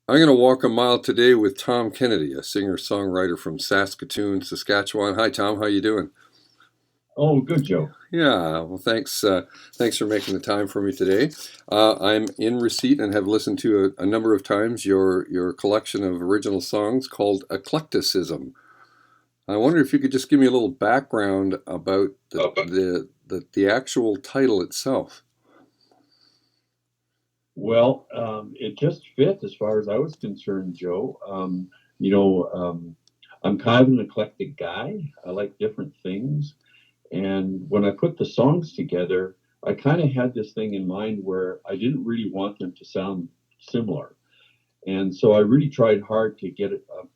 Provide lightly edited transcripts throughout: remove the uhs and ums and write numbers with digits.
I'm going to walk a mile today with Tom Kennedy, a singer-songwriter from Saskatoon, Saskatchewan. Hi, Tom. How you doing? Oh, good, Joe. Yeah, well, thanks for making the time for me today. I'm in receipt and have listened to a number of times your collection of original songs called Eclecticism. I wonder if you could just give me a little background about the actual title itself. Well, it just fit as far as I was concerned, Joe. You know, I'm kind of an eclectic guy. I like different things. And when I put the songs together, I kind of had this thing in mind where I didn't really want them to sound similar. And so I really tried hard to get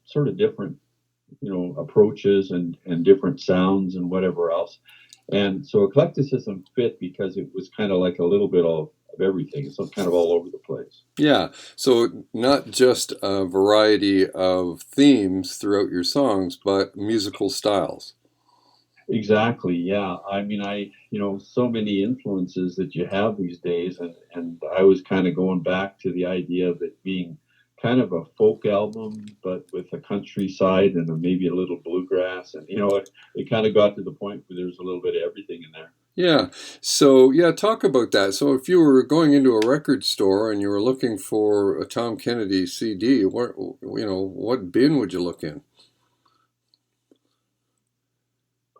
sort of different, approaches and different sounds and whatever else. And so eclecticism fit because it was kind of like a little bit of everything. It's kind of all over the place. Yeah, so not just a variety of themes throughout your songs, but musical styles. Exactly. Yeah. I mean, so many influences that you have these days, and I was kind of going back to the idea of it being kind of a folk album, but with a countryside and maybe a little bluegrass, and it kind of got to the point where there's a little bit of everything in there. Yeah. So, yeah, talk about that. So, if you were going into a record store and you were looking for a Tom Kennedy CD, what bin would you look in?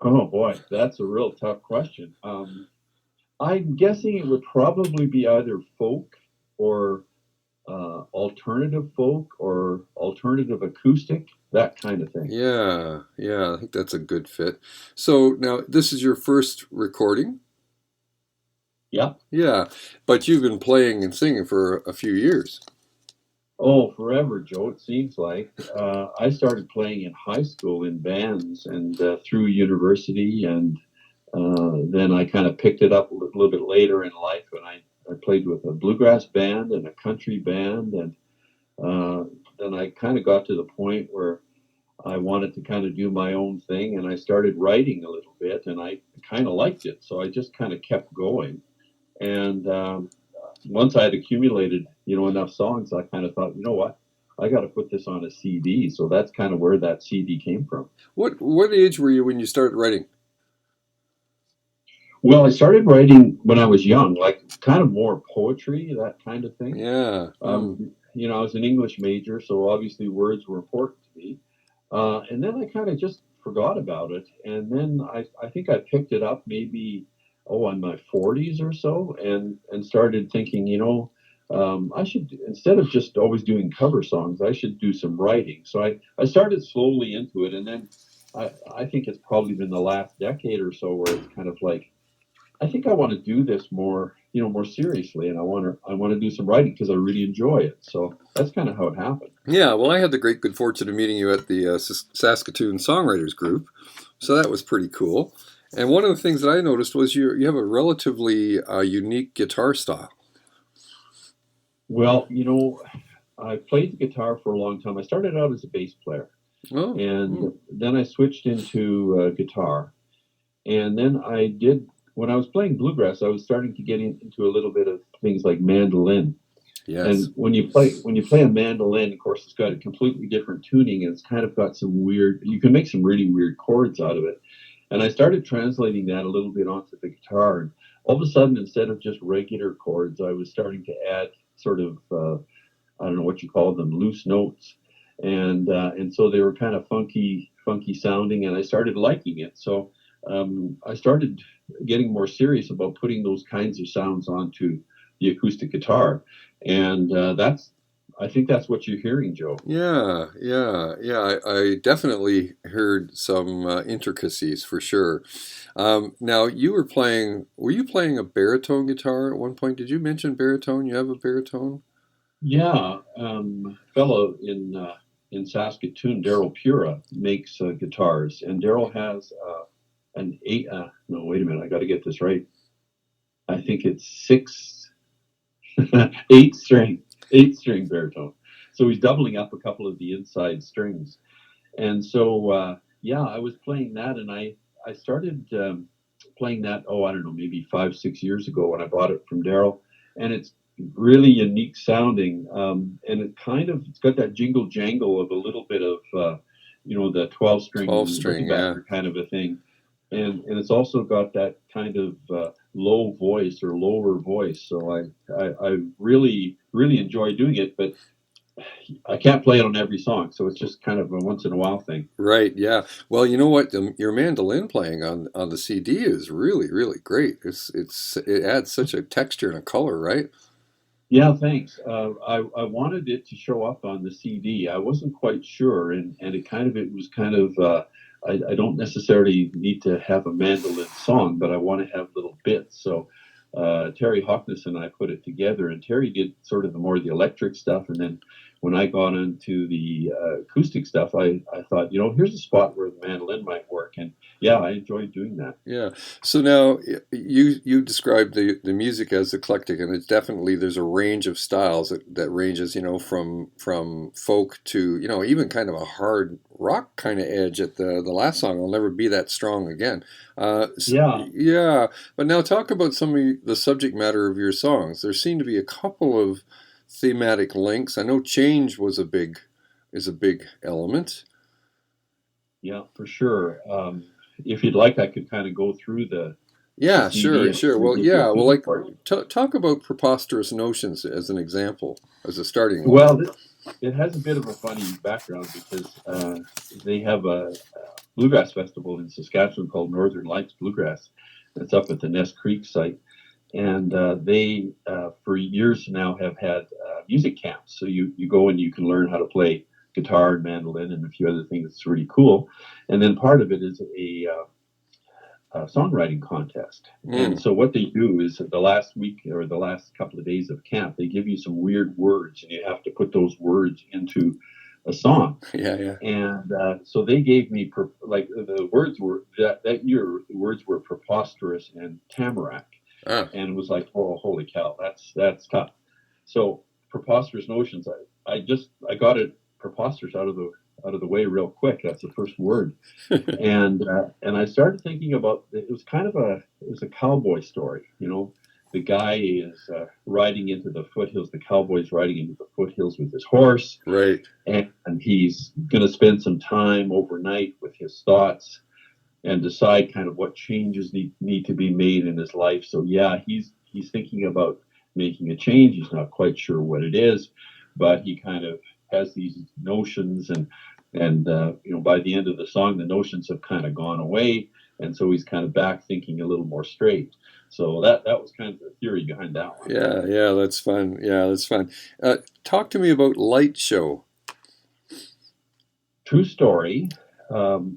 Oh boy, that's a real tough question. I'm guessing it would probably be either folk or alternative folk or alternative acoustic, that kind of thing. Yeah, yeah, I think that's a good fit. So, now this is your first recording? Yeah. Yeah, but you've been playing and singing for a few years. Oh, forever, Joe, it seems like. I started playing in high school in bands and through university, and then I kind of picked it up a little bit later in life, and I played with a bluegrass band and a country band, and uh, then I kind of got to the point where I wanted to kind of do my own thing, and I started writing a little bit, and I kind of liked it, so I just kind of kept going. And once I had accumulated, enough songs, I kind of thought, you know what, I got to put this on a CD. So that's kind of where that CD came from. What age were you when you started writing? Well, I started writing when I was young, like kind of more poetry, that kind of thing. Yeah. Mm. I was an English major, so obviously words were important to me. And then I kind of just forgot about it. And then I think I picked it up maybe, in my 40s or so, and started thinking, I should, instead of just always doing cover songs, I should do some writing. So I started slowly into it. And then I think it's probably been the last decade or so where it's kind of like, I think I want to do this more, more seriously, and I want to do some writing because I really enjoy it. So that's kind of how it happened. Yeah, well, I had the great good fortune of meeting you at the Saskatoon Songwriters Group, so that was pretty cool. And one of the things that I noticed was you have a relatively unique guitar style. Well, I played the guitar for a long time. I started out as a bass player, Oh, and hmm. then I switched into guitar. And then when I was playing bluegrass, I was starting to get into a little bit of things like mandolin. Yes. And when you play a mandolin, of course, it's got a completely different tuning, and it's kind of got some weird. You can make some really weird chords out of it. And I started translating that a little bit onto the guitar. And all of a sudden, instead of just regular chords, I was starting to add sort of I don't know what you call them, loose notes, and so they were kind of funky sounding, and I started liking it. So I started getting more serious about putting those kinds of sounds onto the acoustic guitar, and I think that's what you're hearing, Joe. Yeah, yeah, yeah. I definitely heard some intricacies for sure. Now, were you playing a baritone guitar at one point? Did you mention baritone? You have a baritone? Yeah, fellow in Saskatoon, Daryl Pura makes guitars, and Daryl has an eight. No, wait a minute, I got to get this right. I think it's six, eight string, eight string baritone. So he's doubling up a couple of the inside strings, and so yeah, I was playing that, and I started playing that. Oh, I don't know, maybe 5 6 years ago when I bought it from Daryl, and really unique sounding, and it's got that jingle jangle of a little bit of the 12 12-string string, yeah. rickenbacker kind of a thing, and it's also got that kind of low voice or lower voice. So I really really enjoy doing it, but I can't play it on every song, so it's just kind of a once in a while thing. Right, yeah. Well, you know what? Your mandolin playing on the CD is really, really great. It adds such a texture and a color, right? Yeah, thanks. I wanted it to show up on the CD. I wasn't quite sure, and it was kind of I don't necessarily need to have a mandolin song, but I want to have little bits. So Terry Hawkins and I put it together, and Terry did sort of the electric stuff, and then when I got into the acoustic stuff, I thought, here's a spot where the mandolin might work, and yeah, I enjoyed doing that. Yeah. So now you described the music as eclectic, and it's definitely there's a range of styles that ranges, from folk to, even kind of a hard rock kind of edge at the last song. I'll never be that strong again. Yeah. Yeah. But now talk about some of the subject matter of your songs. There seem to be a couple of thematic links. I know change is a big element. Yeah, for sure. If you'd like, I could kind of go through the Yeah, CD sure, and sure. Well, give you a yeah, well, feel like, for it. talk about preposterous notions as an example, as a starting one. Well, it has a bit of a funny background because they have a bluegrass festival in Saskatchewan called Northern Lights Bluegrass. It's up at the Ness Creek site, and they for years now have had music camps. So you go and you can learn how to play guitar and mandolin and a few other things. It's really cool. And then part of it is songwriting contest. And Mm. so what they do is the last week or the last couple of days of camp, they give you some weird words, and you have to put those words into a song. Yeah, yeah. And so they gave me like the words were that year. The words were preposterous and tamarack, Ah, and it was like, oh, holy cow, that's tough. So preposterous notions. I got it preposterous out of the way real quick. That's the first word, and I started thinking about it. Was kind of a cowboy story. The guy is riding into the foothills. The cowboy's riding into the foothills with his horse, right. and he's going to spend some time overnight with his thoughts and decide kind of what changes need to be made in his life. So yeah, he's thinking about making a change. He's not quite sure what it is, but he kind of has these notions, and by the end of the song, the notions have kind of gone away, and so he's kind of back thinking a little more straight. So that was kind of the theory behind that one. Yeah, yeah, that's fun. Yeah, that's fun. Talk to me about Light Show. True story.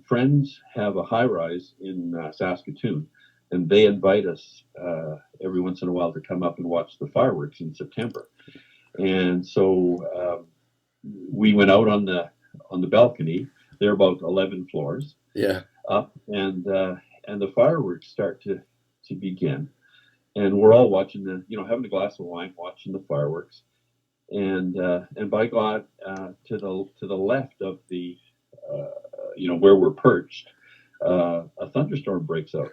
Friends have a high rise in Saskatoon, and they invite us every once in a while to come up and watch the fireworks in September. And so we went out on the balcony. They're about 11 floors Yeah. up, and the fireworks start to begin. And we're all watching having a glass of wine, watching the fireworks. And by God, to the left of the where we're perched, a thunderstorm breaks out.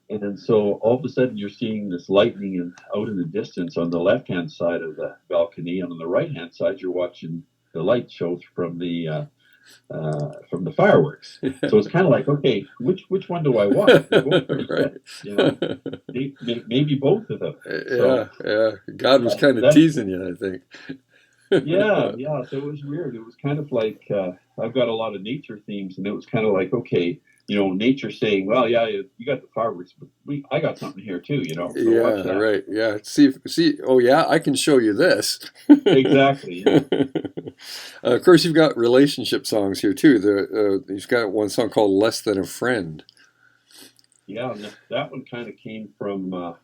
And so all of a sudden you're seeing this lightning out in the distance on the left-hand side of the balcony, and on the right-hand side you're watching the light show from the fireworks. So it's kind of like, okay, which one do I watch? They're both pretty Right. good, maybe both of them. Yeah, So yeah. God was kind of that teasing you, I think. yeah, yeah. So it was weird. It was kind of like I've got a lot of nature themes, and it was kind of like, okay, nature saying, well, yeah, you got the fireworks, but I got something here too, so watch Yeah, that. right. Yeah. See. Oh, yeah. I can show you this. Exactly. Yeah. Of course, you've got relationship songs here too. You've got one song called "Less Than a Friend." Yeah, and that one kind of came from a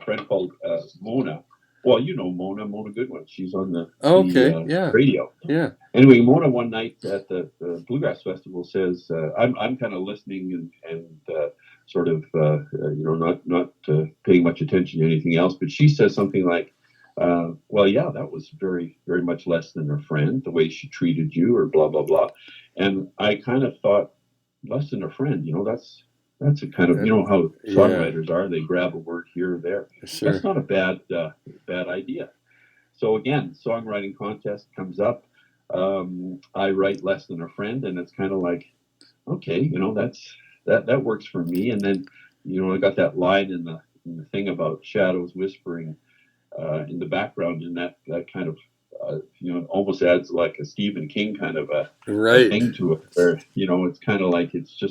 friend called Mona. Well, Mona Goodwin. She's on Oh, the okay. Yeah. radio. Yeah. Anyway, Mona one night at the Bluegrass Festival says, I'm kind of listening and sort of not paying much attention to anything else, but she says something like, well, yeah, that was very very much less than her friend, the way she treated you, or blah blah blah. And I kind of thought, less than a friend, that's that's a kind of, you know how Yeah, songwriters are. They grab a word here or there. That's sure. not a bad idea. So again, songwriting contest comes up. I write less than a friend, and it's kind of like, okay, that works for me. And then, I got that line in the thing about shadows whispering in the background, and that kind of almost adds like a Stephen King kind of a Right, thing to it, where it's kind of like it's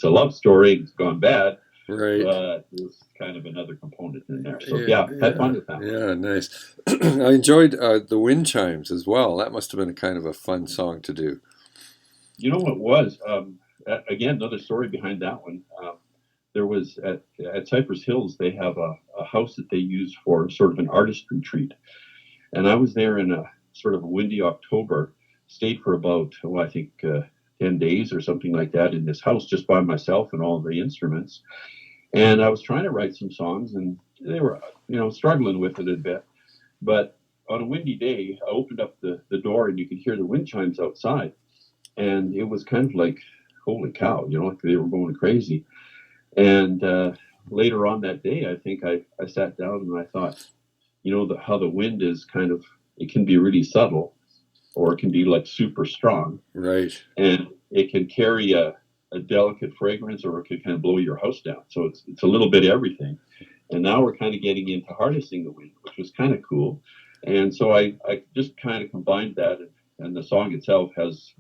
a love story. It's gone bad, right. but there's kind of another component in there. So Yeah, yeah, had yeah, fun with that one. yeah, nice. I enjoyed the wind chimes as well. That must have been a kind of a fun song to do. You know what was again another story behind that one. There was at Cypress Hills, they have a house that they use for sort of an artist retreat. And I was there in a sort of a windy October, stayed for about, I think 10 days or something like that in this house just by myself and all the instruments. And I was trying to write some songs, and they were, struggling with it a bit. But on a windy day, I opened up the door and you could hear the wind chimes outside. And it was kind of like, holy cow, like they were going crazy. And later on that day, I think I sat down and I thought, how the wind is kind of, it can be really subtle or it can be like super strong, Right. and it can carry a delicate fragrance, or it can kind of blow your house down. So it's a little bit of everything. And now we're kind of getting into harnessing the wind, which was kind of cool. And so I just kind of combined that, and the song itself has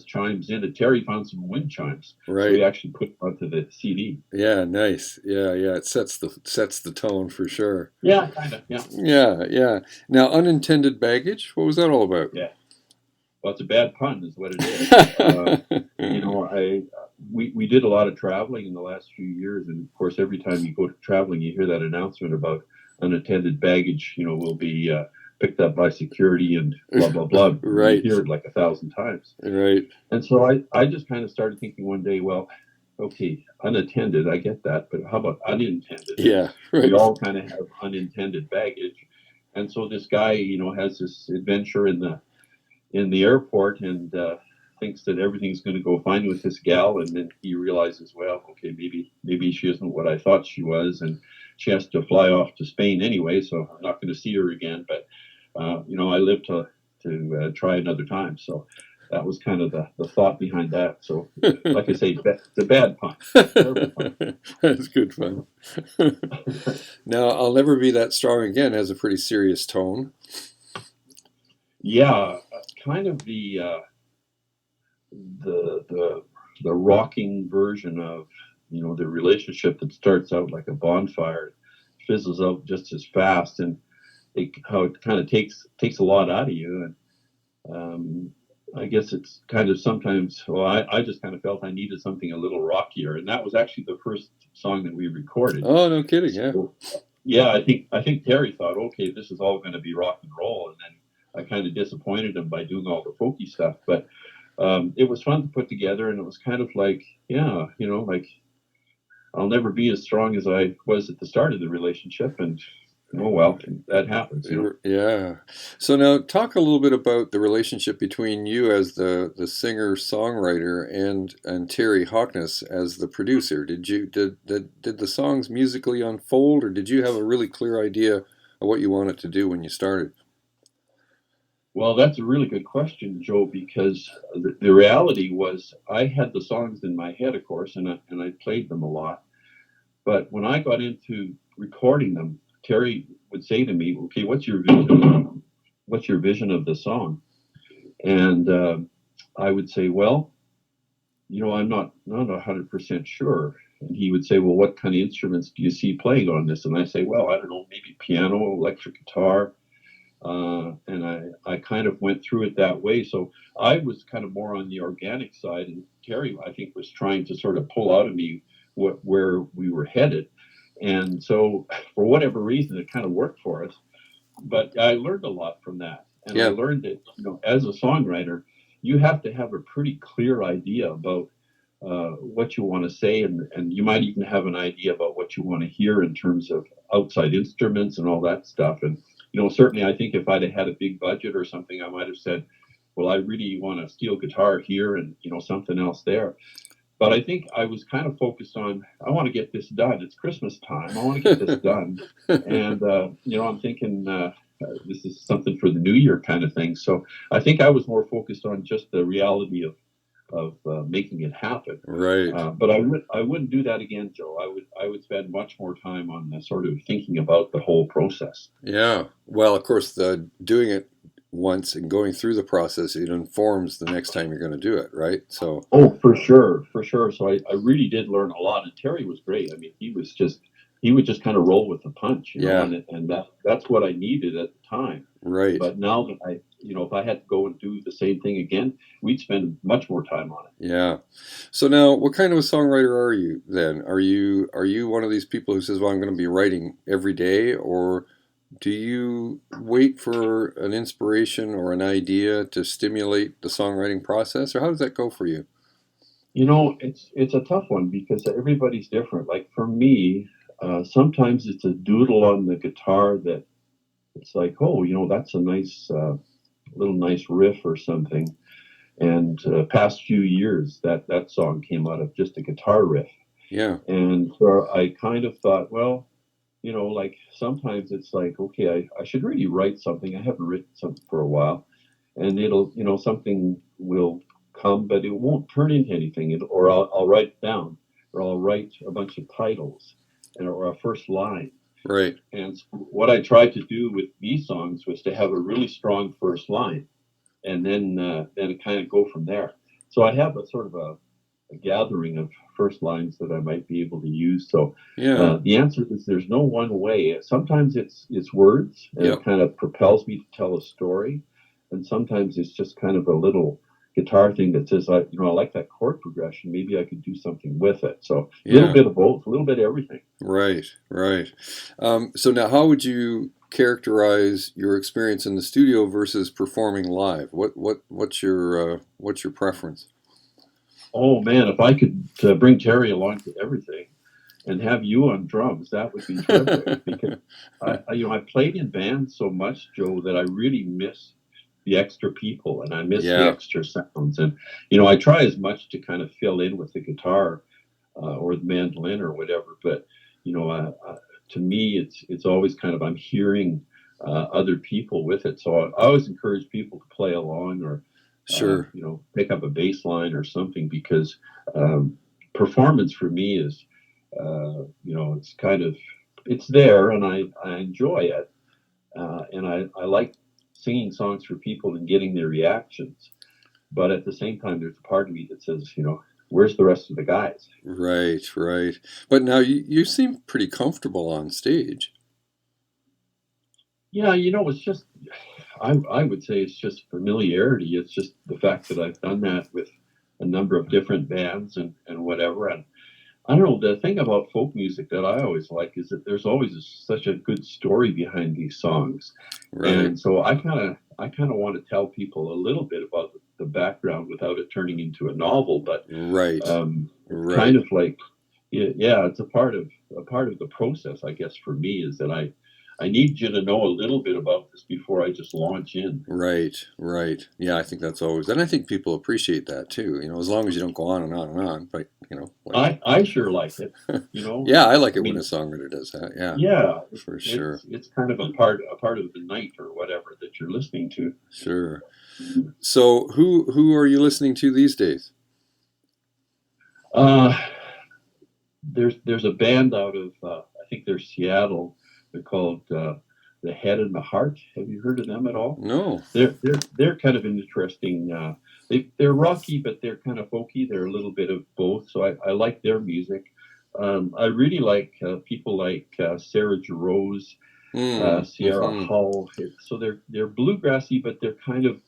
chimes in it. Terry found some wind chimes, so Right. he actually put it onto the CD. Yeah, nice. Yeah, yeah. It sets the tone for sure. Yeah, kind of. Yeah, Yeah, yeah. Now, unintended baggage. What was that all about? yeah. Well, it's a bad pun, is what it is. I we did a lot of traveling in the last few years, and of course, every time you go to traveling, you hear that announcement about unattended baggage. Will be picked up by security and blah blah blah. You Right, hear it like 1,000 times, right. and so I just kind of started thinking one day, well, okay, unattended, I get that, but how about unintended? And Yeah, we right. all kind of have unintended baggage, and so this guy, has this adventure in the airport, and thinks that everything's going to go fine with this gal, and then he realizes, well, okay, maybe she isn't what I thought she was, and she has to fly off to Spain anyway, so I'm not going to see her again. But I live to try another time, so that was kind of the thought behind that. So, like I say, it's a bad pun, terrible pun. That's good fun. Now, I'll never be that strong again has a pretty serious tone. Yeah, kind of the rocking version of the relationship that starts out like a bonfire, fizzles out just as fast, and how it kind of takes a lot out of you. And I guess it's kind of sometimes, well, I just kind of felt I needed something a little rockier, and that was actually the first song that we recorded. Oh, no kidding. Yeah. So yeah, I think Terry thought, okay, this is all going to be rock and roll, and then I kind of disappointed him by doing all the folky stuff. But it was fun to put together, and it was kind of like, yeah, like I'll never be as strong as I was at the start of the relationship, and oh well, that happens. Yeah. So now talk a little bit about the relationship between you as the singer-songwriter and Terry Hawkins as the producer. Did the songs musically unfold, or did you have a really clear idea of what you wanted to do when you started? Well, that's a really good question, Joe, because the reality was I had the songs in my head, of course, and I played them a lot. But when I got into recording them, Terry would say to me, "Okay, what's your vision? What's your vision of the song?" And I would say, "Well, I'm not 100% sure." And he would say, "Well, what kind of instruments do you see playing on this?" And I say, "Well, I don't know, maybe piano, electric guitar." And I kind of went through it that way. So I was kind of more on the organic side, and Terry, I think, was trying to sort of pull out of me where we were headed. And so, for whatever reason, it kind of worked for us. But I learned a lot from that, and I Yeah. learned that as a songwriter, you have to have a pretty clear idea about what you want to say, and you might even have an idea about what you want to hear in terms of outside instruments and all that stuff. And certainly, I think if I'd have had a big budget or something, I might have said, "Well, I really want a steel guitar here, and something else there." But I think I was kind of focused on, I want to get this done. It's Christmas time. I want to get this done. And, I'm thinking this is something for the new year kind of thing. So I think I was more focused on just the reality of making it happen. Right. But I wouldn't do that again, Joe. I would spend much more time on the sort of thinking about the whole process. Yeah. Well, of course, the doing it once and going through the process, it informs the next time you're going to do it, right? So, Oh, for sure, for sure. So I really did learn a lot, and Terry was great. I mean, he would just kind of roll with the punch, yeah, and that's what I needed at the time. right. But now that if I had to go and do the same thing again, we'd spend much more time on it. Yeah. So now, what kind of a songwriter are you then? Are you one of these people who says, "Well, I'm going to be writing every day," or do you wait for an inspiration or an idea to stimulate the songwriting process, or how does that go for you? It's a tough one because everybody's different. Like for me, sometimes it's a doodle on the guitar that it's like, oh, that's a nice little nice riff or something. And past few years, that song came out of just a guitar riff. Yeah. And so I kind of thought, well, like sometimes it's like, okay, I should really write something. I haven't written something for a while, and it'll, something will come, but it won't turn into anything. Or I'll write it down, or I'll write a bunch of titles, or a first line. Right. And so what I tried to do with these songs was to have a really strong first line, and then kind of go from there. So I have a sort of a gathering of first lines that I might be able to use. So Yeah. the answer is there's no one way. Sometimes it's words, and Yep. it kind of propels me to tell a story, and sometimes it's just kind of a little guitar thing that says, I like that chord progression. Maybe I could do something with it. So a little Yeah. bit of both, a little bit of everything. Right. Right. So now, how would you characterize your experience in the studio versus performing live? What's your preference? Oh man, if I could bring Terry along to everything and have you on drums, that would be terrific. Because I played in bands so much, Joe, that I really miss the extra people and I miss the Yeah. extra sounds. And I try as much to kind of fill in with the guitar or the mandolin or whatever. But to me, it's always kind of I'm hearing other people with it. So I always encourage people to play along or Sure. pick up a bass line or something because performance for me is it's kind of it's there and I enjoy it and I like singing songs for people and getting their reactions. But at the same time, there's a part of me that says, where's the rest of the guys? Right. Right. But now you seem pretty comfortable on stage. Yeah, it's just I would say it's just familiarity. It's just the fact that I've done that with a number of different bands and whatever. And I don't know, the thing about folk music that I always like is that there's always such a good story behind these songs. Right. And so I kind of want to tell people a little bit about the background without it turning into a novel, but Right. it's Right. kind of like yeah, it's a part of the process, I guess, for me is that I need you to know a little bit about this before I just launch in. Right, right. Yeah, I think that's always, and I think people appreciate that too. As long as you don't go on and on and on. But like, I sure like it. yeah, I like I it when a mean, songwriter does that. Yeah, yeah, for sure, it's kind of a part of the night or whatever that you're listening to. sure. So, who are you listening to these days? Uh, there's a band out of I think they're Seattle. They're called The Head and the Heart. Have you heard of them at all? No. They're kind of an interesting. They're rocky, but they're kind of folky. They're a little bit of both. So I like their music. I really like people like Sarah Jarosz, Sierra Mm-hmm. Hull. So they're bluegrassy, but they're kind of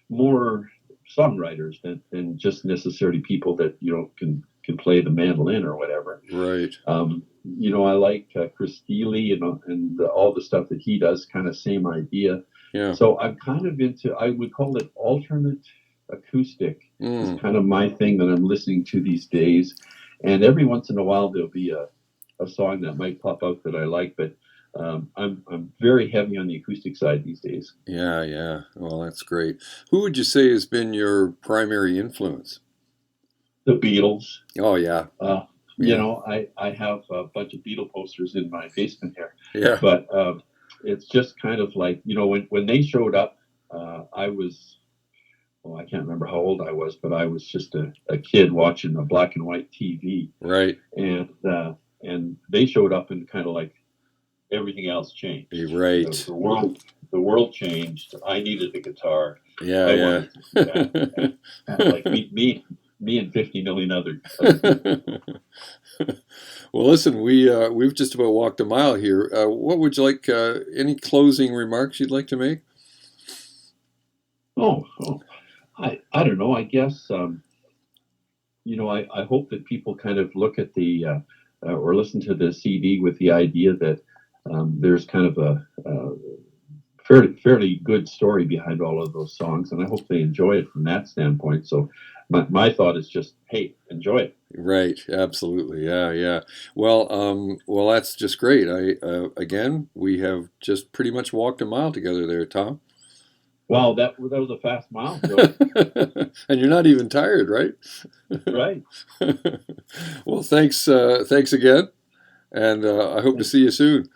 more songwriters than just necessarily people that can play the mandolin or whatever. Right. I like Chris Steele and all the stuff that he does, kind of same idea. Yeah. So I'm kind of into, I would call it alternate acoustic is Mm. kind of my thing that I'm listening to these days. And every once in a while, there'll be a song that might pop out that I like, but I'm very heavy on the acoustic side these days. Yeah, yeah. Well, that's great. Who would you say has been your primary influence? the Beatles. Oh yeah, You yeah, know, I have a bunch of Beatle posters in my basement here, yeah. but it's just kind of like, you know, when they showed up, I was, well, I can't remember how old I was, but I was just a kid watching a black and white TV, Right, and they showed up and kind of like everything else changed. The, right. the world the world changed. I needed a guitar. Yeah, I yeah. wanted to do that. Like me and 50 million other people. Well, listen, we've just about walked a mile here. What would you like? Any closing remarks you'd like to make? Oh, I don't know. I guess you know, I hope that people kind of look at the or listen to the CD with the idea that there's kind of a fairly good story behind all of those songs, and I hope they enjoy it from that standpoint. So my thought is just, hey, enjoy it. Right, absolutely. Yeah, yeah. Well, that's just great. Again, we have just pretty much walked a mile together there, Tom. Wow, that was a fast mile, Joe. And you're not even tired, right? Right. Well, thanks again, and I hope to see you soon.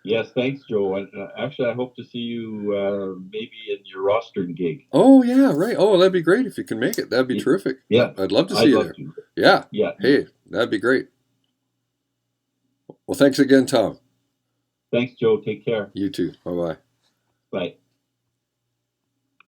Yes, thanks, Joe. And actually, I hope to see you maybe in your rostering gig. Oh yeah, right. Oh, that'd be great if you can make it. That'd be terrific. Yeah, I'd love to see I'd you love there. to. Yeah. Yeah. Hey, that'd be great. Well, thanks again, Tom. Thanks, Joe. Take care. You too. Bye bye. Bye.